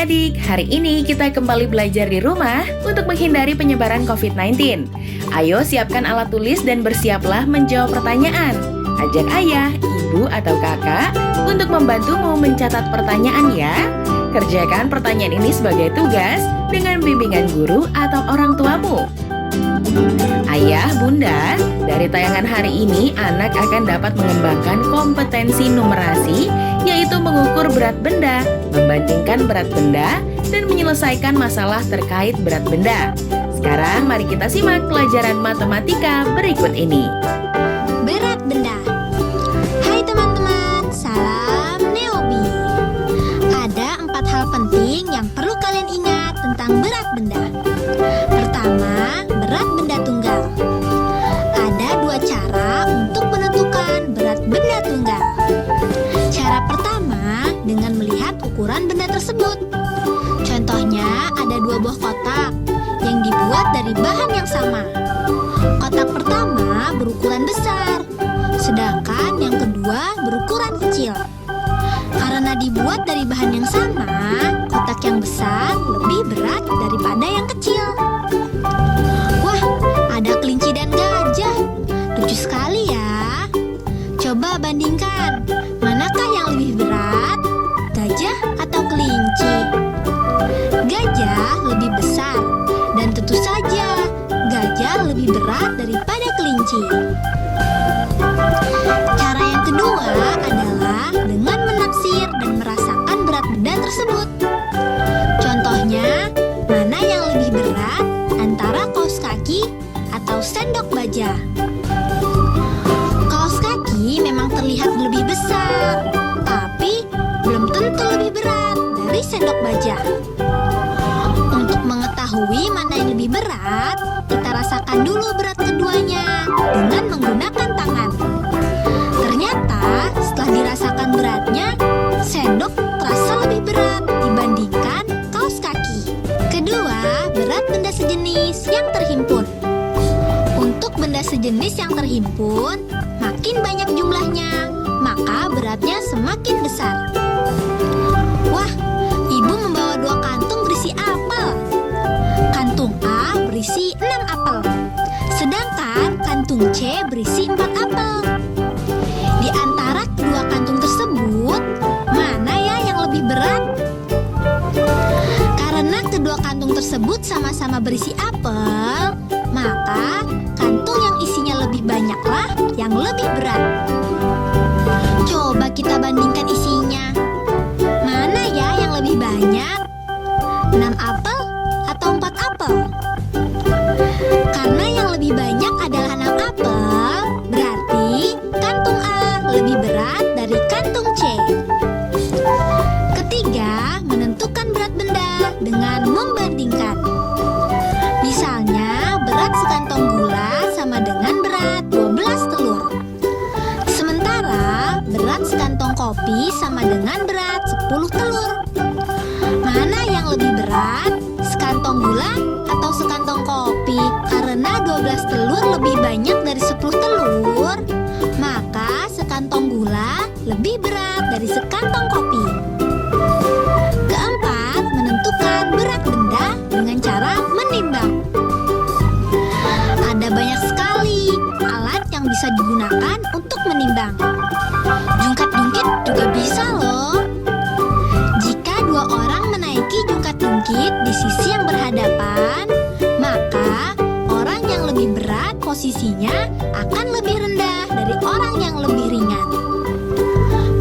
adik-adik, hari ini kita kembali belajar di rumah untuk menghindari penyebaran COVID-19. Ayo siapkan alat tulis dan bersiaplah menjawab pertanyaan. Ajak ayah, ibu, atau kakak untuk membantumu mencatat pertanyaan ya. Kerjakan pertanyaan ini sebagai tugas dengan bimbingan guru atau orang tuamu. Ayah, bunda, dari tayangan hari ini anak akan dapat mengembangkan kompetensi numerasi, yaitu mengukur berat benda, membandingkan berat benda, dan menyelesaikan masalah terkait berat benda. Sekarang mari kita simak pelajaran matematika berikut ini. Berat benda. Hai teman-teman, salam Neobi. Ada 4 hal penting yang perlu kalian ingat tentang berat benda. Pertama, berat benda tunggal. Ada 2 cara untuk menentukan berat benda tunggal. Cara pertama, dengan melihat ukuran benda tersebut. Contohnya, ada 2 buah kotak yang dibuat dari bahan yang sama. Kotak pertama berukuran besar, sedangkan yang kedua berukuran kecil. Karena dibuat dari bahan yang sama, kotak yang besar lebih berat daripada yang kecil. Wah, ada kelinci dan gajah. Lucu sekali ya. Coba bandingkan, manakah yang lebih berat? Gajah atau kelinci? Gajah lebih besar, dan tentu saja gajah lebih berat daripada kelinci. Cara yang kedua adalah dengan menaksir dan merasakan berat benda tersebut. Contohnya, mana yang lebih berat antara kaos kaki atau sendok baja? Kaos kaki memang terlihat lebih besar, tapi belum tentu lebih berat dari sendok baja. Untuk mengetahui mana yang lebih berat, kita rasakan dulu berat keduanya dengan menggunakan tangan. Ternyata setelah dirasakan beratnya, sendok terasa lebih berat dibandingkan kaos kaki. Kedua, berat benda sejenis yang terhimpun. Untuk benda sejenis yang terhimpun, makin banyak jumlahnya, maka beratnya semakin besar. Wah, ibu membawa 2 kantung berisi apel. Kantung A berisi 6 apel, sedangkan kantung C berisi 4 apel. Di antara kedua kantung tersebut, mana ya yang lebih berat? Karena kedua kantung tersebut sama-sama berisi apel, maka kantung yang isinya lebih banyaklah yang lebih berat. Coba kita bandingkan isinya. Mana ya yang lebih banyak? 6 apel atau 4 apel? Karena yang lebih banyak adalah 6 apel, berarti kantung A lebih berat dari kantung C. Ketiga, menentukan berat benda dengan membandingkan. Misalnya, berat sekantong gula sama dengan berat 12 telur. Sementara, berat sekantong kopi sama dengan berat 10 telur. Mana yang lebih berat? Sekantong gula atau sekantong kopi? Karena 12 telur lebih banyak dari 10 telur, maka sekantong gula lebih berat dari sekantong kopi. Keempat, menentukan berat benda dengan cara menimbang. Ada banyak sekali alat yang bisa digunakan untuk menimbang. Jungkat-jungkit juga bisa loh. Jika 2 orang menaiki jungkat-jungkit di sisi yang berhadapan, maka orang yang lebih berat posisinya akan lebih rendah dari orang yang lebih ringan.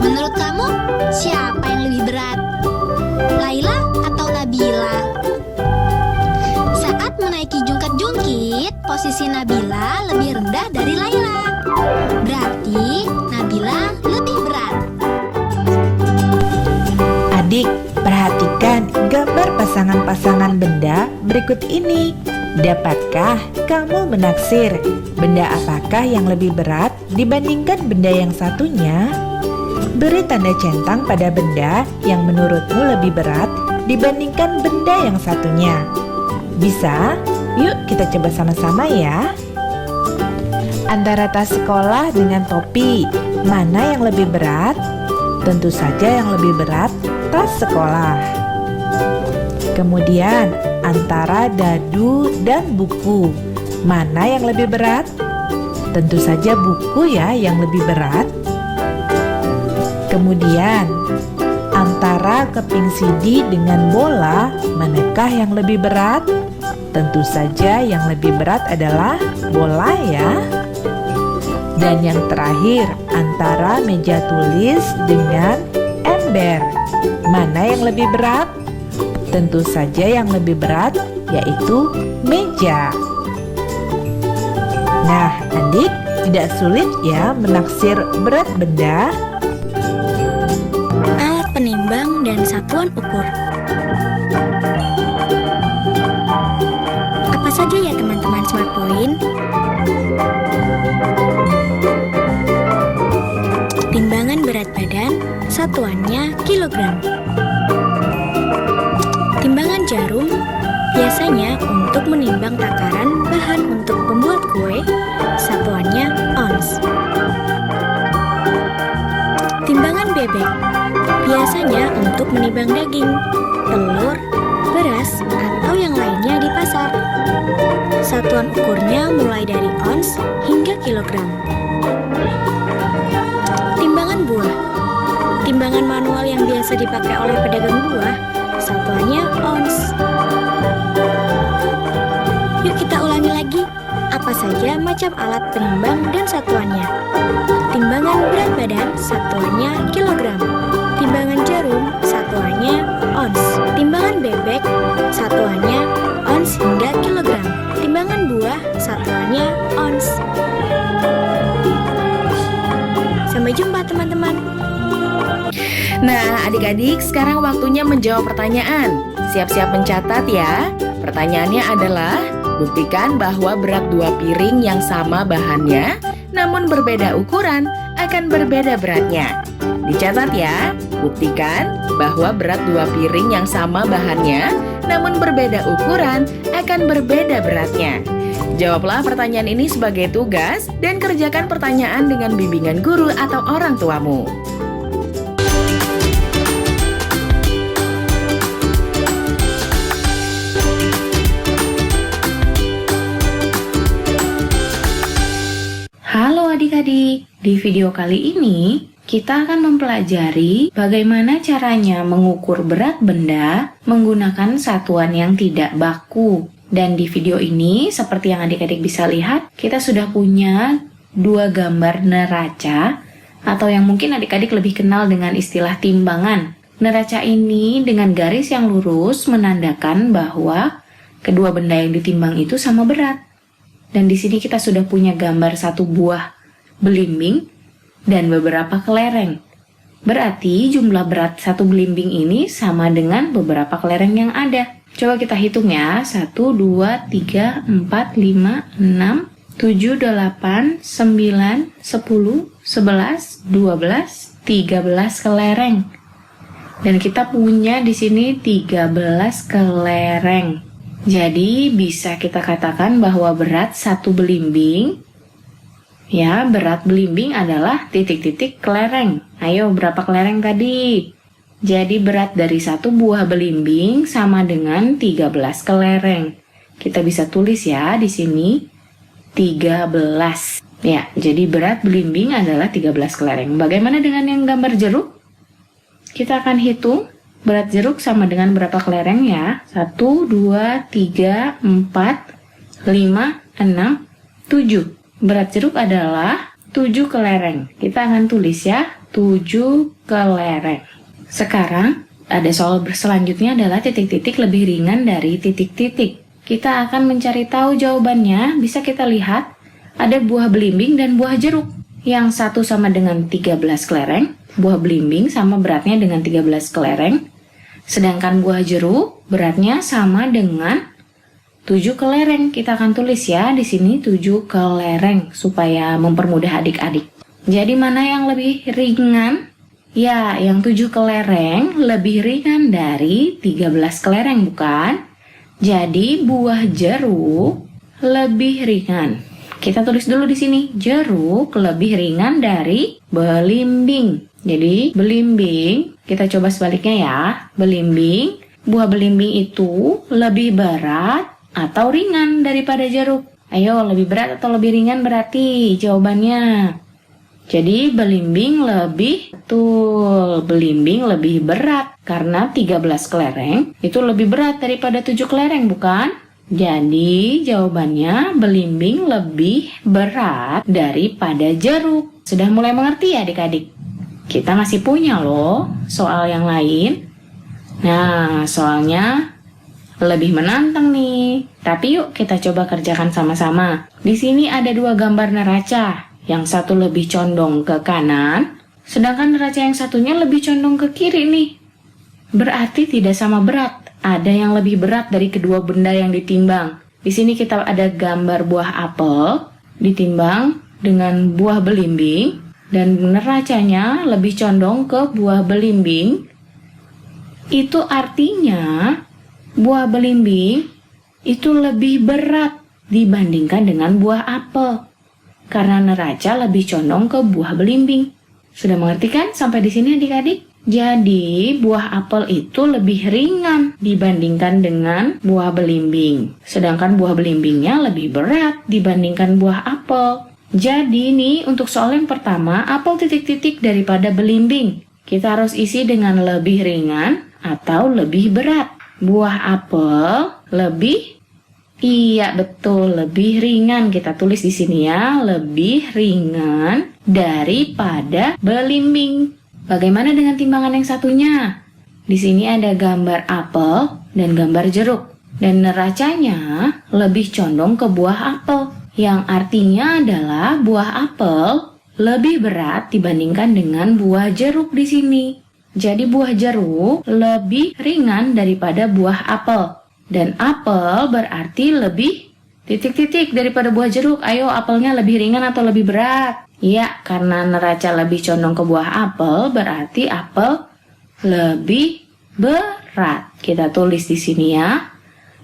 Menurut kamu, siapa yang lebih berat? Laila atau Nabila? Saat menaiki jungkat-jungkit, posisi Nabila lebih rendah dari Laila. Berarti Nabila lebih berat. Adik, perhatikan gambar pasangan-pasangan benda berikut ini. Dapatkah kamu menaksir benda apakah yang lebih berat dibandingkan benda yang satunya? Beri tanda centang pada benda yang menurutmu lebih berat dibandingkan benda yang satunya. Bisa? Yuk kita coba sama-sama ya. Antara tas sekolah dengan topi, mana yang lebih berat? Tentu saja yang lebih berat tas sekolah. Kemudian, antara dadu dan buku, mana yang lebih berat? Tentu saja buku ya yang lebih berat. Kemudian, antara keping CD dengan bola, manakah yang lebih berat? Tentu saja yang lebih berat adalah bola ya. Dan yang terakhir, antara meja tulis dengan ember, mana yang lebih berat? Tentu saja yang lebih berat yaitu meja. Nah, adik, tidak sulit ya menaksir berat benda? Alat penimbang dan satuan ukur. Apa saja ya teman-teman Smart Point? Timbangan berat badan, satuannya kilogram. Timbangan jarum, biasanya untuk menimbang takaran bahan untuk membuat kue, satuannya ons. Timbangan bebek, biasanya untuk menimbang daging, telur, beras, atau yang lainnya di pasar. Satuan ukurnya mulai dari ons hingga kilogram. Timbangan buah, timbangan manual yang biasa dipakai oleh pedagang buah, satuannya ons. Yuk kita ulangi lagi, apa saja macam alat penimbang dan satuannya. Timbangan berat badan, satuannya kilogram. Timbangan jarum, satuannya ons. Timbangan bebek, satuannya ons hingga kilogram. Timbangan buah, satuannya ons. Sampai jumpa teman-teman. Nah, adik-adik, sekarang waktunya menjawab pertanyaan. Siap-siap mencatat ya. Pertanyaannya adalah, buktikan bahwa berat 2 piring yang sama bahannya, namun berbeda ukuran, akan berbeda beratnya. Dicatat ya, buktikan bahwa berat 2 piring yang sama bahannya, namun berbeda ukuran, akan berbeda beratnya. Jawablah pertanyaan ini sebagai tugas dan kerjakan pertanyaan dengan bimbingan guru atau orang tuamu. Halo adik-adik, di video kali ini kita akan mempelajari bagaimana caranya mengukur berat benda menggunakan satuan yang tidak baku. Dan di video ini, seperti yang adik-adik bisa lihat, kita sudah punya 2 gambar neraca atau yang mungkin adik-adik lebih kenal dengan istilah timbangan. Neraca ini dengan garis yang lurus menandakan bahwa kedua benda yang ditimbang itu sama berat. Dan di sini kita sudah punya gambar 1 buah belimbing dan beberapa kelereng. Berarti jumlah berat 1 belimbing ini sama dengan beberapa kelereng yang ada. Coba kita hitung ya. 1, 2, 3, 4, 5, 6, 7, 8, 9, 10, 11, 12, 13 kelereng. Dan kita punya di sini 13 kelereng. Jadi bisa kita katakan bahwa berat 1 belimbing, ya berat belimbing adalah titik-titik kelereng. Ayo berapa kelereng tadi? Jadi berat dari 1 buah belimbing sama dengan 13 kelereng. Kita bisa tulis ya di sini 13. Ya, jadi berat belimbing adalah 13 kelereng. Bagaimana dengan yang gambar jeruk? Kita akan hitung berat jeruk sama dengan berapa kelereng ya? 1, 2, 3, 4, 5, 6, 7. Berat jeruk adalah 7 kelereng. Kita akan tulis ya, 7 kelereng. Sekarang, ada soal selanjutnya adalah titik-titik lebih ringan dari titik-titik. Kita akan mencari tahu jawabannya, bisa kita lihat ada buah belimbing dan buah jeruk. Yang satu sama dengan 13 kelereng, buah belimbing sama beratnya dengan 13 kelereng. Sedangkan buah jeruk beratnya sama dengan 7 kelereng. Kita akan tulis ya di sini 7 kelereng supaya mempermudah adik-adik. Jadi mana yang lebih ringan? Ya, yang 7 kelereng lebih ringan dari 13 kelereng, bukan? Jadi buah jeruk lebih ringan. Kita tulis dulu di sini, jeruk lebih ringan dari belimbing. Jadi belimbing, kita coba sebaliknya ya. Belimbing buah belimbing itu lebih berat atau ringan daripada jeruk? Ayo, lebih berat atau lebih ringan berarti jawabannya. Jadi belimbing lebih berat karena 13 kelereng itu lebih berat daripada 7 kelereng, bukan? Jadi jawabannya belimbing lebih berat daripada jeruk. Sudah mulai mengerti ya adik-adik? Kita masih punya loh soal yang lain. Nah, soalnya lebih menantang nih. Tapi yuk kita coba kerjakan sama-sama. Di sini ada 2 gambar neraca. Yang satu lebih condong ke kanan, sedangkan neraca yang satunya lebih condong ke kiri nih. Berarti tidak sama berat. Ada yang lebih berat dari kedua benda yang ditimbang. Di sini kita ada gambar buah apel ditimbang dengan buah belimbing dan neracanya lebih condong ke buah belimbing. Itu artinya buah belimbing itu lebih berat dibandingkan dengan buah apel. Karena neraca lebih condong ke buah belimbing. Sudah mengerti kan sampai di sini adik-adik? Jadi, buah apel itu lebih ringan dibandingkan dengan buah belimbing. Sedangkan buah belimbingnya lebih berat dibandingkan buah apel. Jadi nih, untuk soal yang pertama, apel titik-titik daripada belimbing. Kita harus isi dengan lebih ringan atau lebih berat. Buah apel lebih Iya, betul, lebih ringan. Kita tulis di sini ya, lebih ringan daripada belimbing. Bagaimana dengan timbangan yang satunya? Di sini ada gambar apel dan gambar jeruk. Dan neracanya lebih condong ke buah apel, yang artinya adalah buah apel lebih berat dibandingkan dengan buah jeruk di sini. Jadi buah jeruk lebih ringan daripada buah apel. Dan apel berarti lebih titik-titik daripada buah jeruk. Ayo, apelnya lebih ringan atau lebih berat? Ya, karena neraca lebih condong ke buah apel, berarti apel lebih berat. Kita tulis di sini ya.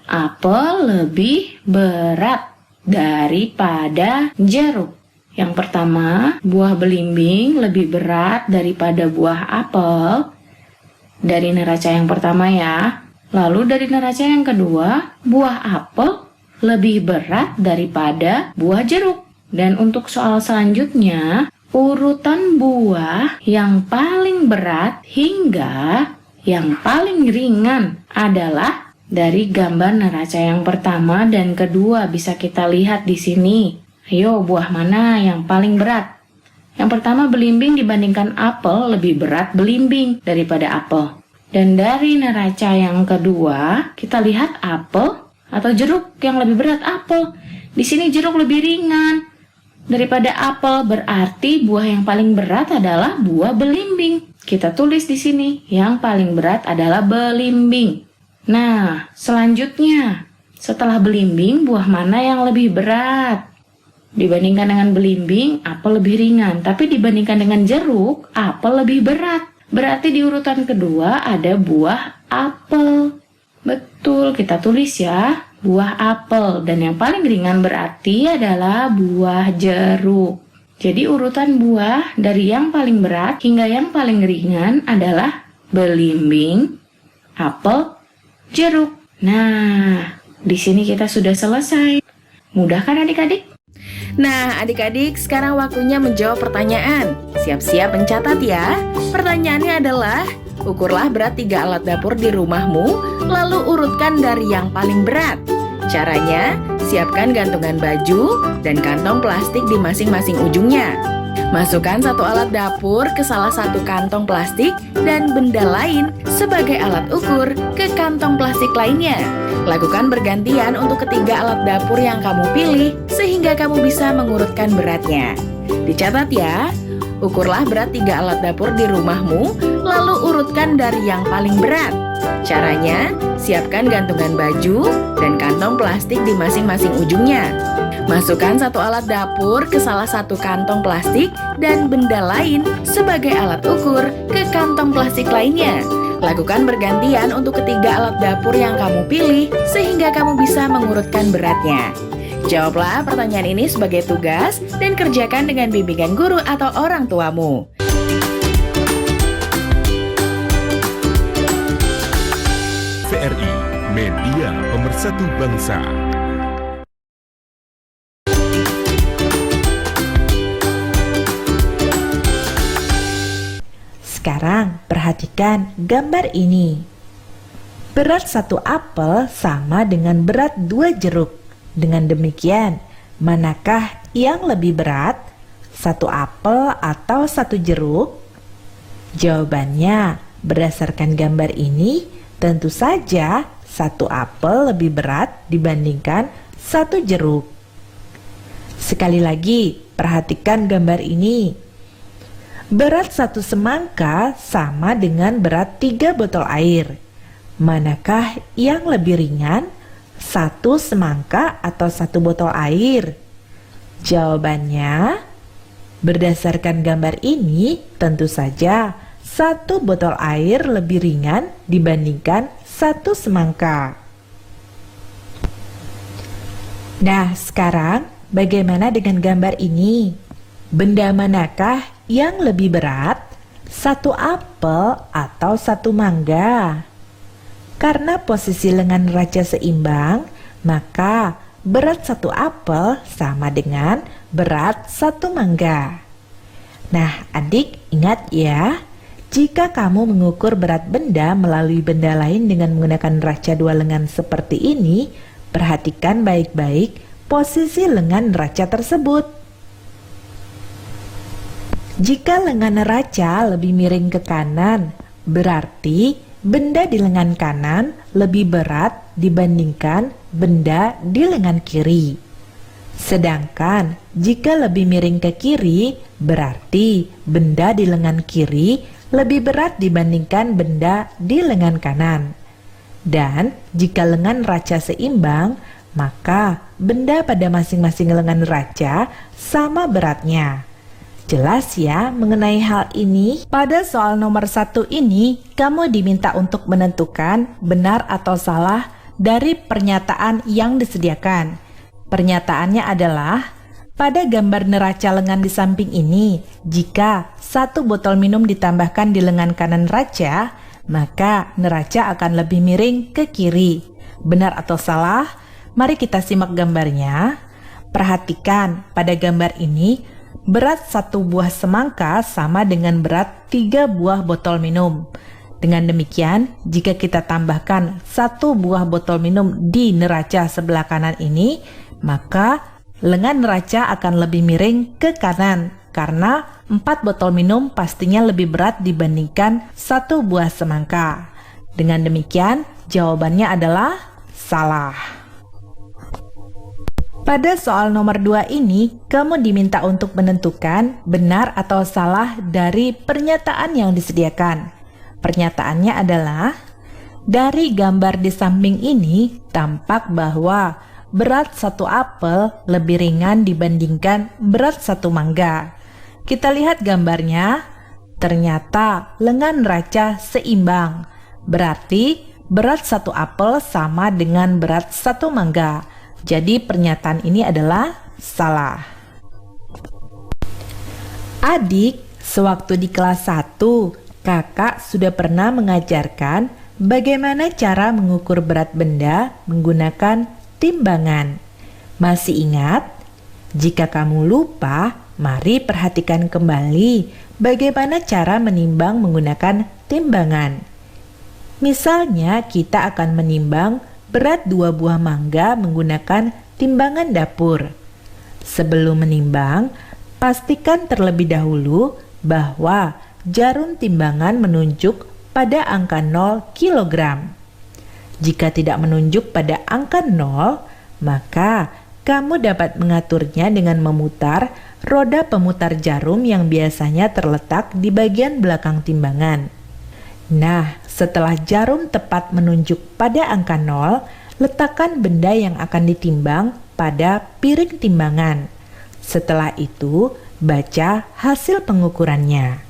Apel lebih berat daripada jeruk. Yang pertama, buah belimbing lebih berat daripada buah apel. Dari neraca yang pertama ya. Lalu dari neraca yang kedua, buah apel lebih berat daripada buah jeruk. Dan untuk soal selanjutnya, urutan buah yang paling berat hingga yang paling ringan adalah dari gambar neraca yang pertama dan kedua. Bisa kita lihat di sini. Ayo, buah mana yang paling berat? Yang pertama, belimbing dibandingkan apel lebih berat belimbing daripada apel. Dan dari neraca yang kedua, kita lihat apel atau jeruk yang lebih berat apel. Di sini jeruk lebih ringan daripada apel, berarti buah yang paling berat adalah buah belimbing. Kita tulis di sini, yang paling berat adalah belimbing. Nah, selanjutnya, setelah belimbing, buah mana yang lebih berat? Dibandingkan dengan belimbing, apel lebih ringan. Tapi dibandingkan dengan jeruk, apel lebih berat. Berarti di urutan kedua ada buah apel. Betul, kita tulis ya, buah apel. Dan yang paling ringan berarti adalah buah jeruk. Jadi urutan buah dari yang paling berat hingga yang paling ringan adalah belimbing, apel, jeruk. Nah, di sini kita sudah selesai. Mudah kan adik-adik? Nah, adik-adik, sekarang waktunya menjawab pertanyaan. Siap-siap mencatat ya. Pertanyaannya adalah, ukurlah berat 3 alat dapur di rumahmu, lalu urutkan dari yang paling berat. Caranya, siapkan gantungan baju dan kantong plastik di masing-masing ujungnya. Masukkan satu alat dapur ke salah satu kantong plastik dan benda lain sebagai alat ukur ke kantong plastik lainnya. Lakukan bergantian untuk ketiga alat dapur yang kamu pilih sehingga kamu bisa mengurutkan beratnya. Dicatat ya, ukurlah berat 3 alat dapur di rumahmu, lalu urutkan dari yang paling berat. Caranya, siapkan gantungan baju dan kantong plastik di masing-masing ujungnya. Masukkan satu alat dapur ke salah satu kantong plastik dan benda lain sebagai alat ukur ke kantong plastik lainnya. Lakukan bergantian untuk ketiga alat dapur yang kamu pilih sehingga kamu bisa mengurutkan beratnya. Jawablah pertanyaan ini sebagai tugas dan kerjakan dengan bimbingan guru atau orang tuamu. media pemersatu bangsa. Sekarang perhatikan gambar ini. Berat satu apel sama dengan berat 2 jeruk. Dengan demikian, manakah yang lebih berat? Satu apel atau satu jeruk? Jawabannya, berdasarkan gambar ini, tentu saja satu apel lebih berat dibandingkan satu jeruk. Sekali lagi, perhatikan gambar ini. Berat satu semangka sama dengan berat 3 botol air. Manakah yang lebih ringan? Satu semangka atau satu botol air? Jawabannya, berdasarkan gambar ini, tentu saja satu botol air lebih ringan dibandingkan satu semangka. Nah, sekarang bagaimana dengan gambar ini? Benda manakah yang lebih berat? Satu apel atau satu mangga? Karena posisi lengan neraca seimbang, maka berat satu apel sama dengan berat satu mangga. Nah, adik ingat ya, jika kamu mengukur berat benda melalui benda lain dengan menggunakan neraca 2 lengan seperti ini, perhatikan baik-baik posisi lengan neraca tersebut. Jika lengan neraca lebih miring ke kanan, berarti benda di lengan kanan lebih berat dibandingkan benda di lengan kiri. Sedangkan jika lebih miring ke kiri, berarti benda di lengan kiri lebih berat dibandingkan benda di lengan kanan. Dan jika lengan neraca seimbang, maka benda pada masing-masing lengan neraca sama beratnya. Jelas ya mengenai hal ini? Pada soal nomor 1 ini, kamu diminta untuk menentukan benar atau salah dari pernyataan yang disediakan. Pernyataannya adalah, pada gambar neraca lengan di samping ini, jika satu botol minum ditambahkan di lengan kanan neraca, maka neraca akan lebih miring ke kiri. Benar atau salah? Mari kita simak gambarnya. Perhatikan pada gambar ini, berat satu buah semangka sama dengan berat 3 buah botol minum. Dengan demikian, jika kita tambahkan satu buah botol minum di neraca sebelah kanan ini, maka lengan neraca akan lebih miring ke kanan karena 4 botol minum pastinya lebih berat dibandingkan satu buah semangka. Dengan demikian, jawabannya adalah salah. Pada soal nomor 2 ini, kamu diminta untuk menentukan benar atau salah dari pernyataan yang disediakan. Pernyataannya adalah, dari gambar di samping ini tampak bahwa berat satu apel lebih ringan dibandingkan berat satu mangga. Kita lihat gambarnya, ternyata lengan neraca seimbang. Berarti berat satu apel sama dengan berat satu mangga. Jadi pernyataan ini adalah salah. Adik, sewaktu di kelas 1, kakak sudah pernah mengajarkan bagaimana cara mengukur berat benda menggunakan timbangan. Masih ingat? Jika kamu lupa, mari perhatikan kembali bagaimana cara menimbang menggunakan timbangan. Misalnya, kita akan menimbang berat 2 buah mangga menggunakan timbangan dapur. Sebelum menimbang, pastikan terlebih dahulu bahwa jarum timbangan menunjuk pada angka 0 kg. Jika tidak menunjuk pada angka 0, maka kamu dapat mengaturnya dengan memutar roda pemutar jarum yang biasanya terletak di bagian belakang timbangan. Nah, setelah jarum tepat menunjuk pada angka 0, letakkan benda yang akan ditimbang pada piring timbangan. Setelah itu, baca hasil pengukurannya.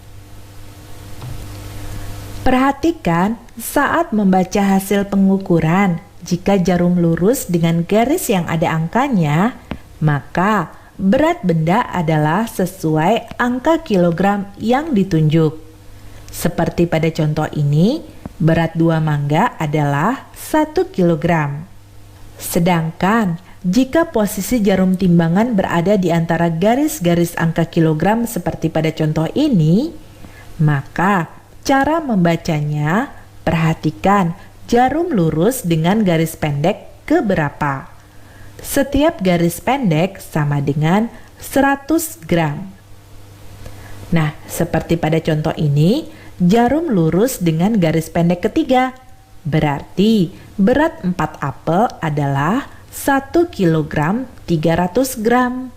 Perhatikan saat membaca hasil pengukuran, jika jarum lurus dengan garis yang ada angkanya, maka berat benda adalah sesuai angka kilogram yang ditunjuk. Seperti pada contoh ini, berat 2 mangga adalah 1 kilogram. Sedangkan jika posisi jarum timbangan berada di antara garis-garis angka kilogram seperti pada contoh ini, maka cara membacanya, perhatikan jarum lurus dengan garis pendek ke berapa. Setiap garis pendek sama dengan 100 gram. Nah, seperti pada contoh ini, jarum lurus dengan garis pendek ketiga. Berarti berat 4 apel adalah 1 kilogram 300 gram.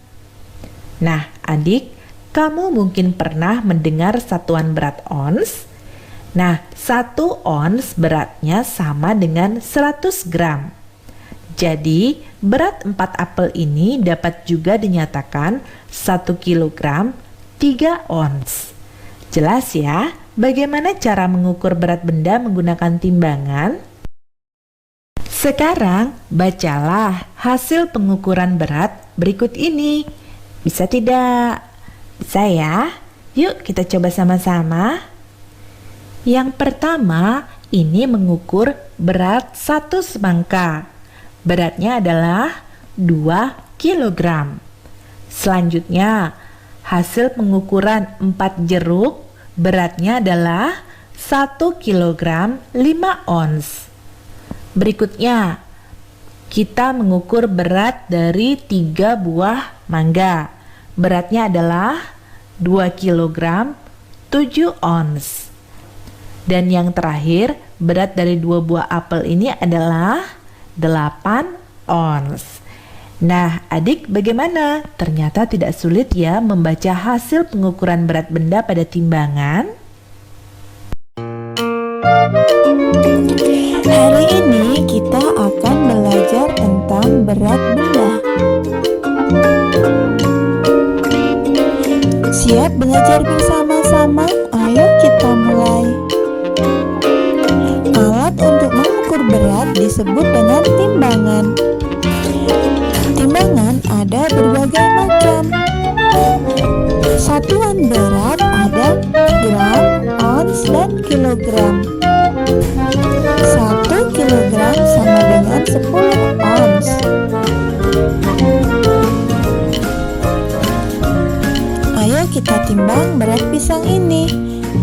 Nah, adik, kamu mungkin pernah mendengar satuan berat ons? Nah, 1 ons beratnya sama dengan 100 gram. Jadi, berat 4 apel ini dapat juga dinyatakan 1 kilogram 3 ons. Jelas ya, bagaimana cara mengukur berat benda menggunakan timbangan? Sekarang, bacalah hasil pengukuran berat berikut ini. Bisa tidak? Bisa ya? Yuk kita coba sama-sama. Yang pertama, ini mengukur berat 1 semangka. Beratnya adalah 2 kilogram. Selanjutnya, hasil pengukuran 4 jeruk beratnya adalah 1 kilogram 5 ons. Berikutnya, kita mengukur berat dari 3 buah mangga. Beratnya adalah 2 kilogram 7 ons. Dan yang terakhir, berat dari 2 buah apel ini adalah 8 ons. Nah, adik bagaimana? Ternyata tidak sulit ya membaca hasil pengukuran berat benda pada timbangan. Hari ini kita akan belajar tentang berat benda. Siap belajar bersama-sama? Ayo kita mulai. Alat untuk mengukur berat disebut dengan timbangan. Timbangan ada berbagai macam. Satuan berat ada gram, ons, dan kilogram. 1 kilogram sama dengan 10 ons. Ayo kita timbang berat pisang ini.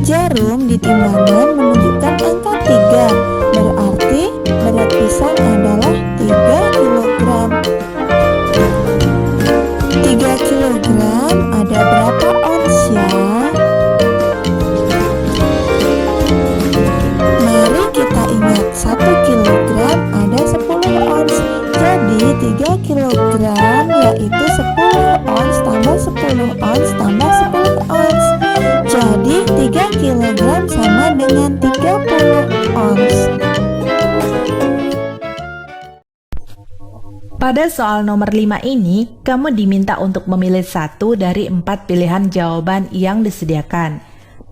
Jarum di timbangan menunjukkan angka 3. Berarti berat pisang adalah 3 kilogram. 3 kilogram ada berapa ons ya? Mari kita ingat 1 kilogram ada 10 ons. Jadi 3 kilogram yaitu 10 ons tambah 10 ons tambah 10 ons. Jadi 3 kilogram sama dengan 30 ons. Pada soal nomor 5 ini, kamu diminta untuk memilih 1 dari 4 pilihan jawaban yang disediakan.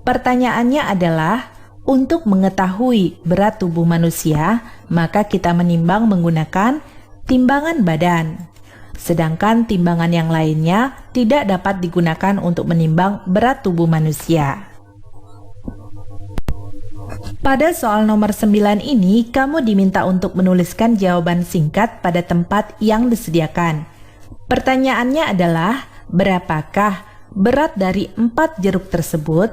Pertanyaannya adalah, untuk mengetahui berat tubuh manusia, maka kita menimbang menggunakan timbangan badan. Sedangkan timbangan yang lainnya tidak dapat digunakan untuk menimbang berat tubuh manusia. Pada soal nomor 9 ini, kamu diminta untuk menuliskan jawaban singkat pada tempat yang disediakan. Pertanyaannya adalah, berapakah berat dari 4 jeruk tersebut?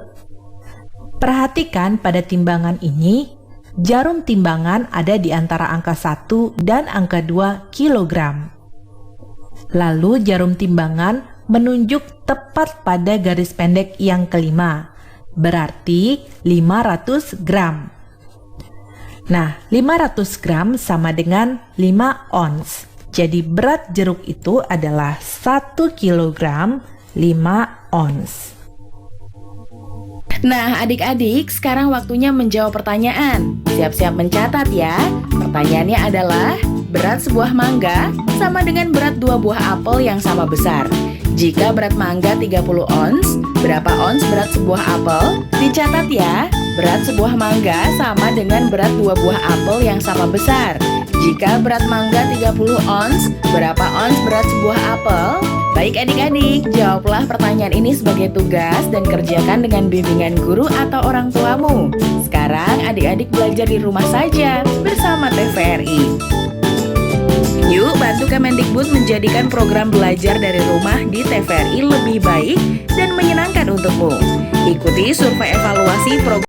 Perhatikan pada timbangan ini, jarum timbangan ada di antara angka 1 dan angka 2 kilogram. Lalu jarum timbangan menunjuk tepat pada garis pendek yang kelima. Berarti 500 gram. Nah, 500 gram sama dengan 5 ons. Jadi berat jeruk itu adalah 1 kilogram 5 ons. Nah, adik-adik, sekarang waktunya menjawab pertanyaan. Siap-siap mencatat ya. Pertanyaannya adalah, berat sebuah mangga sama dengan berat 2 buah apel yang sama besar. Jika berat mangga 30 ons, berapa ons berat sebuah apel? Dicatat ya, berat sebuah mangga sama dengan berat 2 buah apel yang sama besar. Jika berat mangga 30 ons, berapa ons berat sebuah apel? Baik adik-adik, jawablah pertanyaan ini sebagai tugas dan kerjakan dengan bimbingan guru atau orang tuamu. Sekarang adik-adik belajar di rumah saja bersama TVRI. Yuk bantu Kemendikbud menjadikan program belajar dari rumah di TVRI lebih baik dan menyenangkan untukmu. Ikuti survei evaluasi program